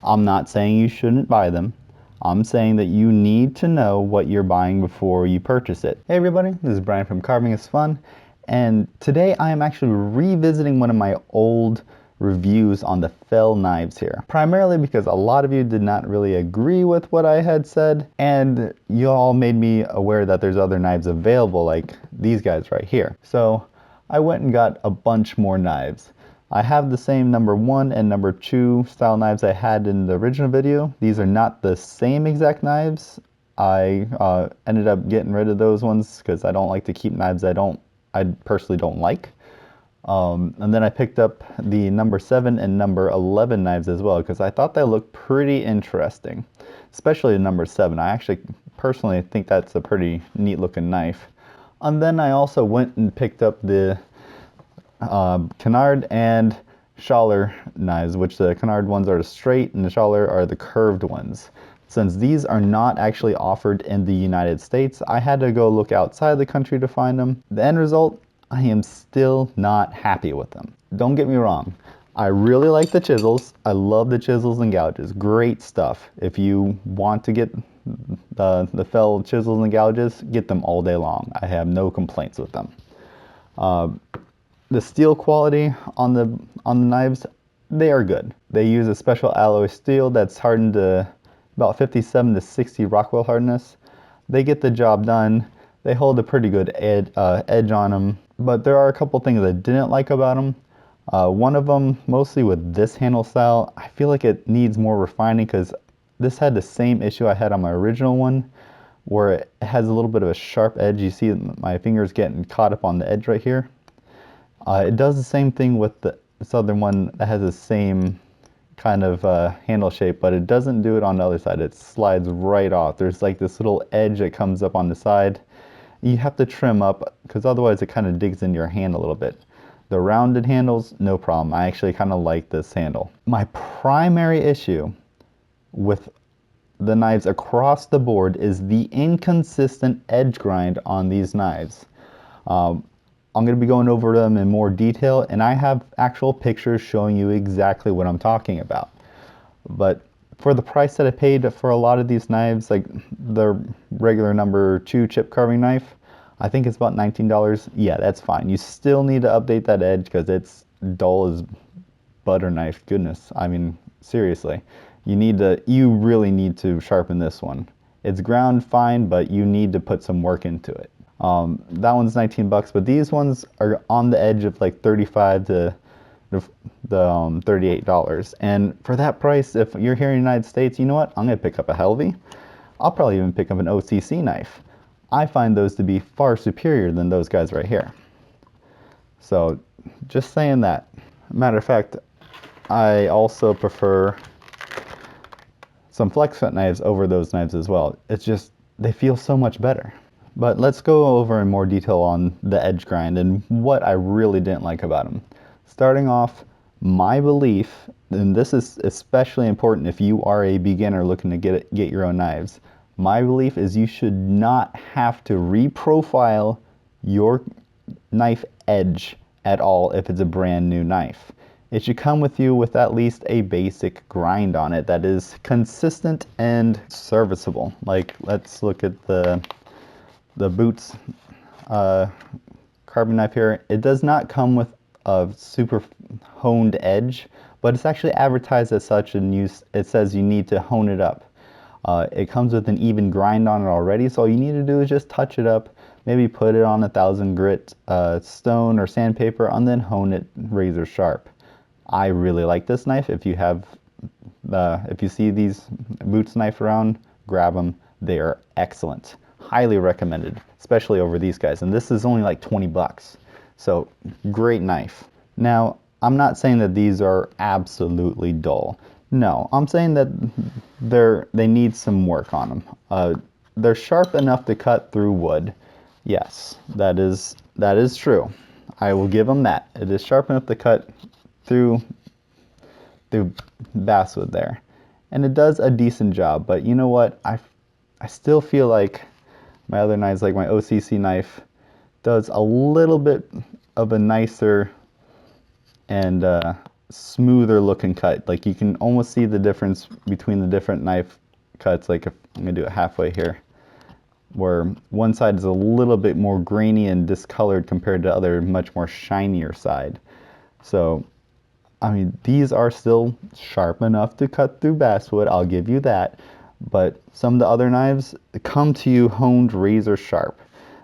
I'm not saying you shouldn't buy them. I'm saying that you need to know what you're buying before you purchase it. Hey everybody, this is Brian from Carving is Fun, and today I am actually revisiting one of my old reviews on the Pfeil knives here. Primarily because a lot of you did not really agree with what I had said, and you all made me aware that there's other knives available like these guys right here. So I went and got a bunch more knives. I have the same number 1 and number 2 style knives I had in the original video. These are not the same exact knives. I ended up getting rid of those ones because I don't like to keep knives I personally don't like. And then I picked up the number 7 and number 11 knives as well because I thought they looked pretty interesting, especially the number 7. I actually personally think that's a pretty neat looking knife. And then I also went and picked up the canard and Schaller knives, which the canard ones are the straight and the Schaller are the curved ones. Since these are not actually offered in the United States, I had to go look outside the country to find them. The end result, I am still not happy with them. Don't get me wrong, I really like the chisels. I love the chisels and gouges. Great stuff. If you want to get the Pfeil chisels and gouges, get them all day long. I have no complaints with them. The steel quality on the knives, they are good. They use a special alloy steel that's hardened to about 57 to 60 Rockwell hardness. They get the job done. They hold a pretty good edge on them, but there are a couple things I didn't like about them. One of them, mostly with this handle style, I feel like it needs more refining because this had the same issue I had on my original one, where it has a little bit of a sharp edge. You see my fingers getting caught up on the edge right here. It does the same thing with this other one that has the same kind of handle shape, but it doesn't do it on the other side. It slides right off. There's like this little edge that comes up on the side. You have to trim up because otherwise it kind of digs into your hand a little bit. The rounded handles, no problem. I actually kind of like this handle. My primary issue with the knives across the board is the inconsistent edge grind on these knives. I'm going to be going over them in more detail, and I have actual pictures showing you exactly what I'm talking about. But for the price that I paid for a lot of these knives, like the regular number 2 chip carving knife, I think it's about $19. Yeah, that's fine. You still need to update that edge because it's dull as butter knife. Goodness, I mean, seriously. You really need to sharpen this one. It's ground fine, but you need to put some work into it. That one's 19 bucks, but these ones are on the edge of like 35 to the $38. And for that price, if you're here in the United States, you know what? I'm gonna pick up a Helvy. I'll probably even pick up an OCC knife. I find those to be far superior than those guys right here. So just saying that. Matter of fact, I also prefer some flex cut knives over those knives as well. It's just, they feel so much better. But let's go over in more detail on the edge grind and what I really didn't like about them. Starting off, my belief, and this is especially important if you are a beginner looking to get your own knives, my belief is you should not have to reprofile your knife edge at all if it's a brand new knife. It should come with you with at least a basic grind on it that is consistent and serviceable. Like, let's look at the Boots carbon knife here. It does not come with a super honed edge, but it's actually advertised as such, and it says you need to hone it up. It comes with an even grind on it already, so all you need to do is just touch it up, maybe put it on 1000 grit stone or sandpaper, and then hone it razor sharp. I really like this knife. If you see these Boots knife around, grab them. They are excellent. Highly recommended, especially over these guys. And this is only like 20 bucks. So great knife. Now, I'm not saying that these are absolutely dull. No, I'm saying that they need some work on them. They're sharp enough to cut through wood. Yes, that is true. I will give them that. It is sharp enough to cut through basswood there. And it does a decent job, but you know what? I still feel like my other knives, like my OCC knife, does a little bit of a nicer and smoother looking cut. Like you can almost see the difference between the different knife cuts. Like if I'm gonna do it halfway here, where one side is a little bit more grainy and discolored compared to the other much more shinier side. So I mean, these are still sharp enough to cut through basswood, I'll give you that. But some of the other knives come to you honed razor sharp.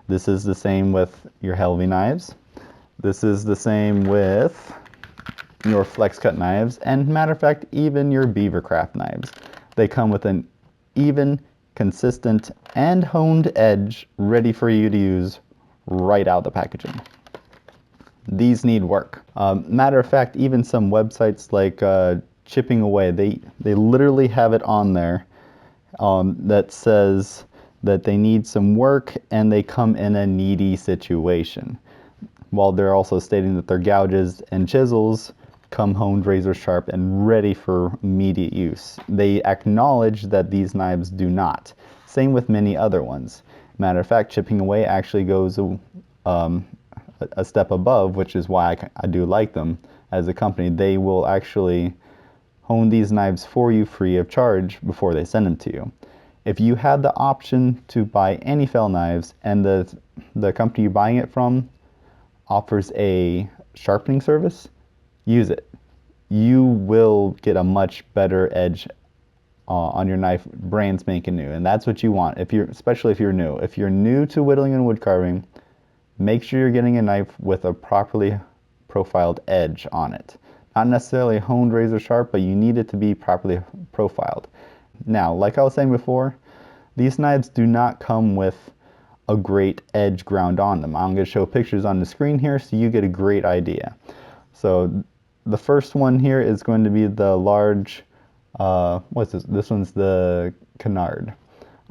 This is the same with your Helvy knives. This is the same with your flex cut knives, and matter of fact, even your Beavercraft knives. They come with an even, consistent, and honed edge ready for you to use right out of the packaging. These need work. Matter of fact, even some websites like Chipping Away, they literally have it on there that says that they need some work and they come in a needy situation. While they're also stating that their gouges and chisels come honed razor sharp and ready for immediate use. They acknowledge that these knives do not. Same with many other ones. Matter of fact, Chipping Away actually goes a step above, which is why I do like them as a company. They will actually hone these knives for you free of charge before they send them to you. If you have the option to buy any Pfeil knives and the company you're buying it from offers a sharpening service, use it. You will get a much better edge on your knife, brand spanking new, and that's what you want. Especially if you're new. If you're new to whittling and wood carving, make sure you're getting a knife with a properly profiled edge on it. Not necessarily honed razor sharp, but you need it to be properly profiled. Now, like I was saying before, these knives do not come with a great edge ground on them. I'm going to show pictures on the screen here so you get a great idea. So the first one here is going to be the large, what's this? This one's the canard.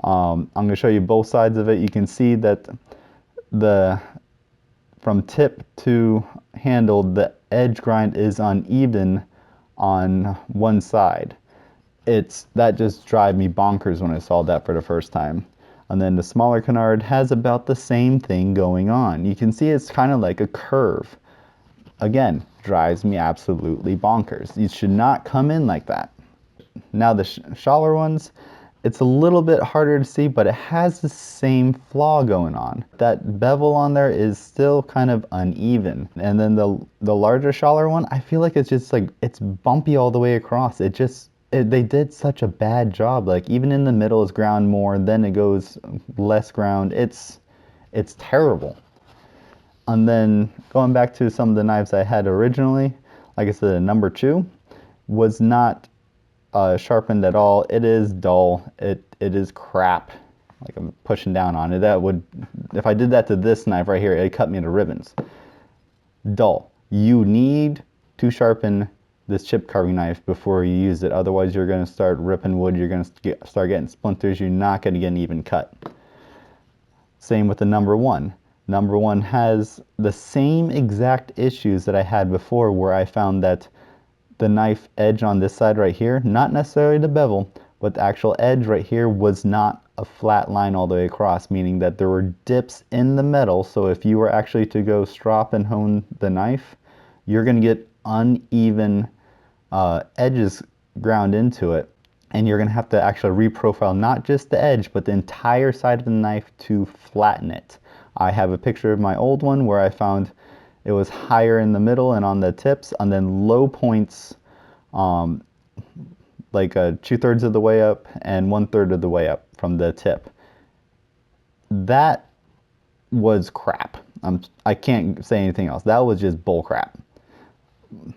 I'm going to show you both sides of it. You can see that from tip to handle, the edge grind is uneven on one side. That just drives me bonkers when I saw that for the first time. And then the smaller canard has about the same thing going on. You can see it's kind of like a curve. Again, drives me absolutely bonkers. You should not come in like that. Now the smaller ones, it's a little bit harder to see, but it has the same flaw going on. That bevel on there is still kind of uneven. And then the larger smaller one, I feel like it's just like, it's bumpy all the way across. They did such a bad job. Like even in the middle is ground more, then it goes less ground. It's terrible. And then going back to some of the knives I had originally, like I said, a number 2 was not sharpened at all. It is dull. It is crap. Like I'm pushing down on it. If I did that to this knife right here, it'd cut me to ribbons. Dull. You need to sharpen this chip carving knife before you use it. Otherwise, you're going to start ripping wood. You're going to start getting splinters. You're not going to get an even cut. Same with the number 1. Number 1 has the same exact issues that I had before, where I found that the knife edge on this side right here, not necessarily the bevel, but the actual edge right here was not a flat line all the way across, meaning that there were dips in the metal. So if you were actually to go strop and hone the knife, you're going to get uneven edges ground into it, and you're going to have to actually reprofile not just the edge, but the entire side of the knife to flatten it. I have a picture of my old one where I found it was higher in the middle and on the tips, and then low points like 2/3 of the way up and 1/3 of the way up from the tip. That was crap. I can't say anything else. That was just bull crap.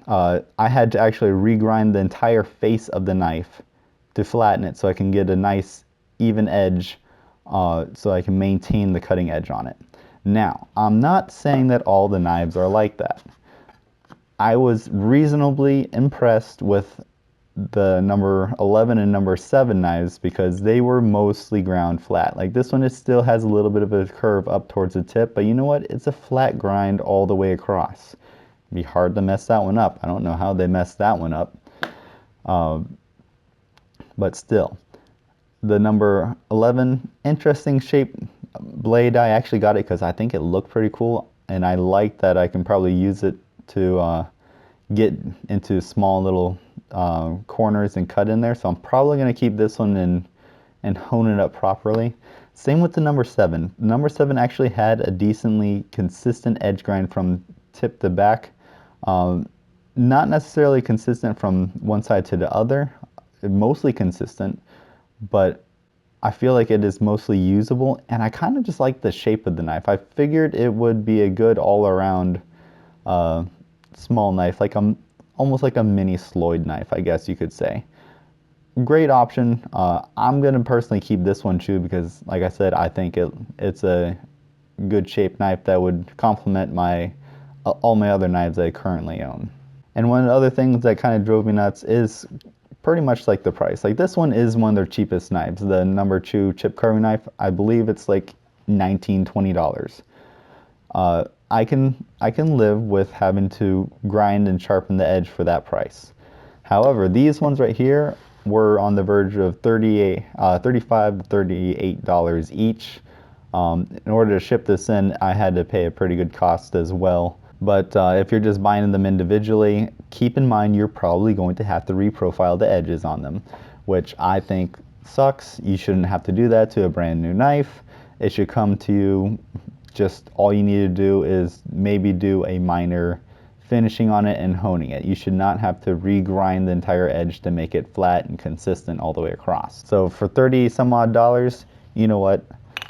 I had to actually regrind the entire face of the knife to flatten it so I can get a nice even edge so I can maintain the cutting edge on it. Now, I'm not saying that all the knives are like that. I was reasonably impressed with the number 11 and number 7 knives because they were mostly ground flat. Like this one, it still has a little bit of a curve up towards the tip, but you know what? It's a flat grind all the way across. It'd be hard to mess that one up. I don't know how they messed that one up. But still, the number 11, interesting shape blade. I actually got it because I think it looked pretty cool, and I like that I can probably use it to get into small little corners and cut in there. So I'm probably going to keep this one and hone it up properly. Same with the number 7. Number 7 actually had a decently consistent edge grind from tip to back. Not necessarily consistent from one side to the other, mostly consistent, but I feel like it is mostly usable, and I kind of just like the shape of the knife. I figured it would be a good all-around small knife, like almost like a mini Sloyd knife, I guess you could say. Great option. I'm gonna personally keep this one too because, like I said, I think it's a good shaped knife that would complement all my other knives I currently own. And one of the other things that kind of drove me nuts is pretty much like the price. Like this one is one of their cheapest knives. The number 2 chip carving knife, I believe it's like $19, $20. I can live with having to grind and sharpen the edge for that price. However, these ones right here were on the verge of $35 to $38 each. In order to ship this in, I had to pay a pretty good cost as well. But if you're just buying them individually, keep in mind you're probably going to have to reprofile the edges on them, which I think sucks. You shouldn't have to do that to a brand new knife. It should come to you, just all you need to do is maybe do a minor finishing on it and honing it. You should not have to regrind the entire edge to make it flat and consistent all the way across. So for 30 some odd dollars, you know what?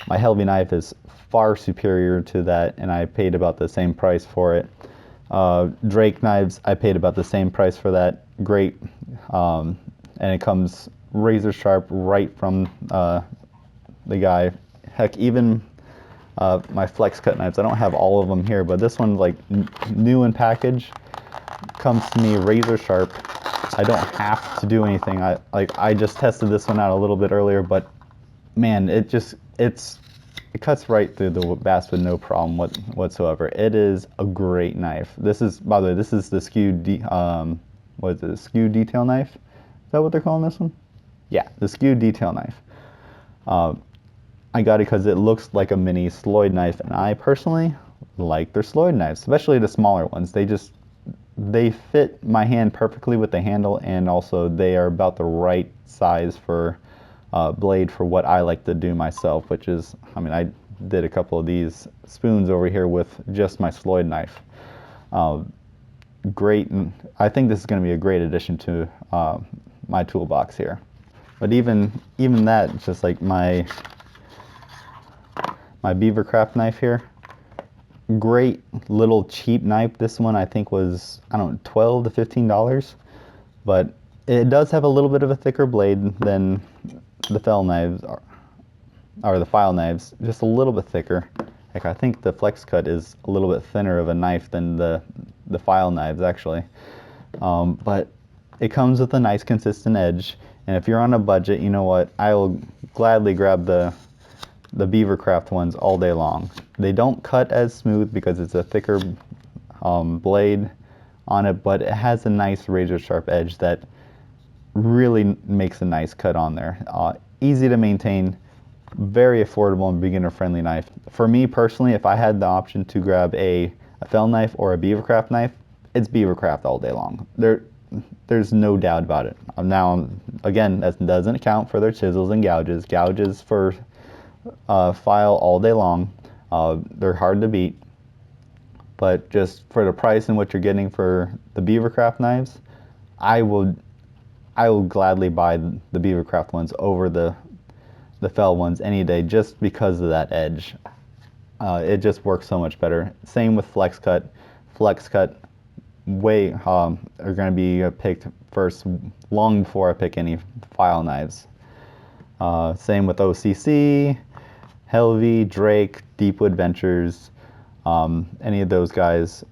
My Helvy knife is far superior to that, and I paid about the same price for it. Drake knives, I paid about the same price for that. Great, and it comes razor sharp right from the guy. Heck, even my flex cut knives, I don't have all of them here, but this one's like new in package, comes to me razor sharp. I don't have to do anything. I just tested this one out a little bit earlier, but man, it cuts right through the bass with no problem whatsoever. It is a great knife. This is, by the way, this is the skew what is it, skew detail knife? Is that what they're calling this one? Yeah, the skew detail knife. I got it because it looks like a mini Sloyd knife, and I personally like their Sloyd knives, especially the smaller ones. They fit my hand perfectly with the handle, and also they are about the right size for blade for what I like to do myself, which is, I mean, I did a couple of these spoons over here with just my Sloyd knife. Great, and I think this is going to be a great addition to my toolbox here. But even that, just like my Beavercraft knife here, great little cheap knife. This one I think was, I don't know, $12 to $15, but it does have a little bit of a thicker blade than the Pfeil knives or the Pfeil knives, just a little bit thicker. Like, I think the flex cut is a little bit thinner of a knife than the Pfeil knives actually, but it comes with a nice consistent edge. And if you're on a budget, you know what, I will gladly grab the Beavercraft ones all day long. They don't cut as smooth because it's a thicker blade on it, but it has a nice razor sharp edge that really makes a nice cut on there. Easy to maintain, very affordable and beginner friendly knife. For me personally, if I had the option to grab a Pfeil knife or a Beavercraft knife, it's Beavercraft all day long. There's no doubt about it. Now, again, that doesn't account for their chisels and gouges. Gouges for Pfeil all day long. They're hard to beat, but just for the price and what you're getting for the Beavercraft knives, I will gladly buy the Beavercraft ones over the Pfeil ones any day, just because of that edge. It just works so much better. Same with flex cut. Flex cut are going to be picked first long before I pick any Pfeil knives. Same with OCC, Helvy, Drake, Deepwood Ventures, any of those guys.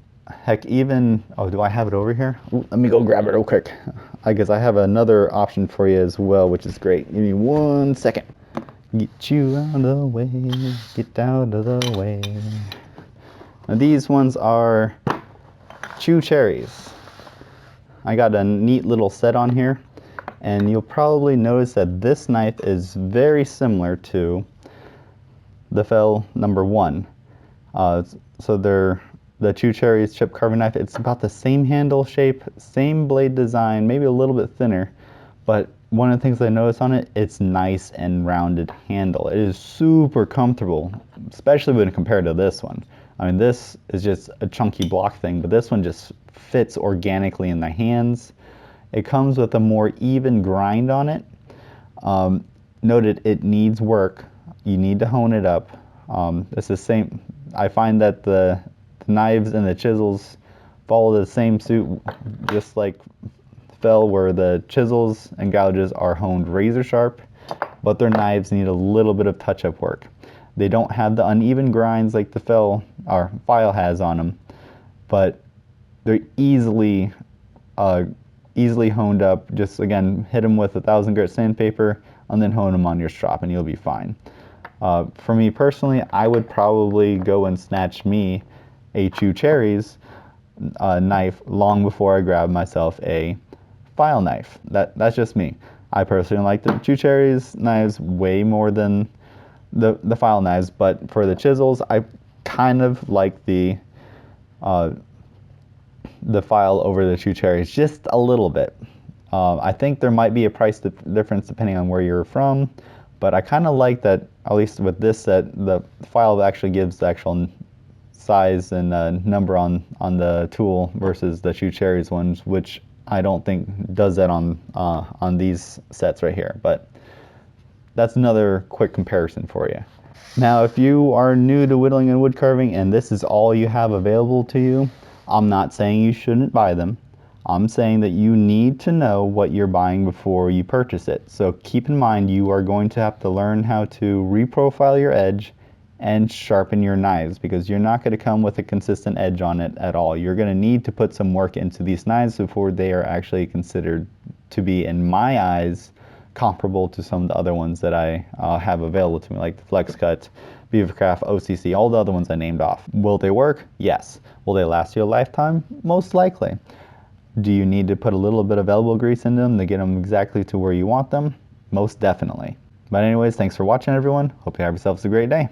Heck, even, oh, do I have it over here? Ooh, let me go grab it real quick. I guess I have another option for you as well, which is great. Give me 1 second. Get you out of the way, get out of the way. Now these ones are Two Cherries. I got a neat little set on here, and you'll probably notice that this knife is very similar to the Pfeil number 1. So they're the Two Cherries chip carving knife. It's about the same handle shape, same blade design, maybe a little bit thinner, but one of the things I noticed on it, it's nice and rounded handle. It is super comfortable, especially when compared to this one. I mean, this is just a chunky block thing, but this one just fits organically in the hands. It comes with a more even grind on it. Noted it needs work. You need to hone it up. It's the same. I find that the knives and the chisels follow the same suit, just like Pfeil, where the chisels and gouges are honed razor sharp, but their knives need a little bit of touch-up work. They don't have the uneven grinds like the Pfeil has on them, but they're easily honed up. Just again, hit them with 1,000 grit sandpaper and then hone them on your strop and you'll be fine. For me personally, I would probably go and snatch me a Two Cherries knife long before I grab myself a Pfeil knife. That's just me. I personally like the Two Cherries knives way more than the Pfeil knives, but for the chisels, I kind of like the Pfeil over the Two Cherries just a little bit. I think there might be a price difference depending on where you're from, but I kind of like that, at least with this set, the Pfeil actually gives the actual size and number on the tool versus the Two Cherries ones, which I don't think does that on these sets right here. But that's another quick comparison for you. Now, if you are new to whittling and wood carving and this is all you have available to you, I'm not saying you shouldn't buy them. I'm saying that you need to know what you're buying before you purchase it. So keep in mind you are going to have to learn how to reprofile your edge and sharpen your knives, because you're not going to come with a consistent edge on it at all. You're going to need to put some work into these knives before they are actually considered to be, in my eyes, comparable to some of the other ones that I have available to me, like the Flex Cut, Beavercraft, OCC, all the other ones I named off. Will they work? Yes. Will they last you a lifetime? Most likely. Do you need to put a little bit of elbow grease in them to get them exactly to where you want them? Most definitely. But anyways, thanks for watching everyone. Hope you have yourselves a great day.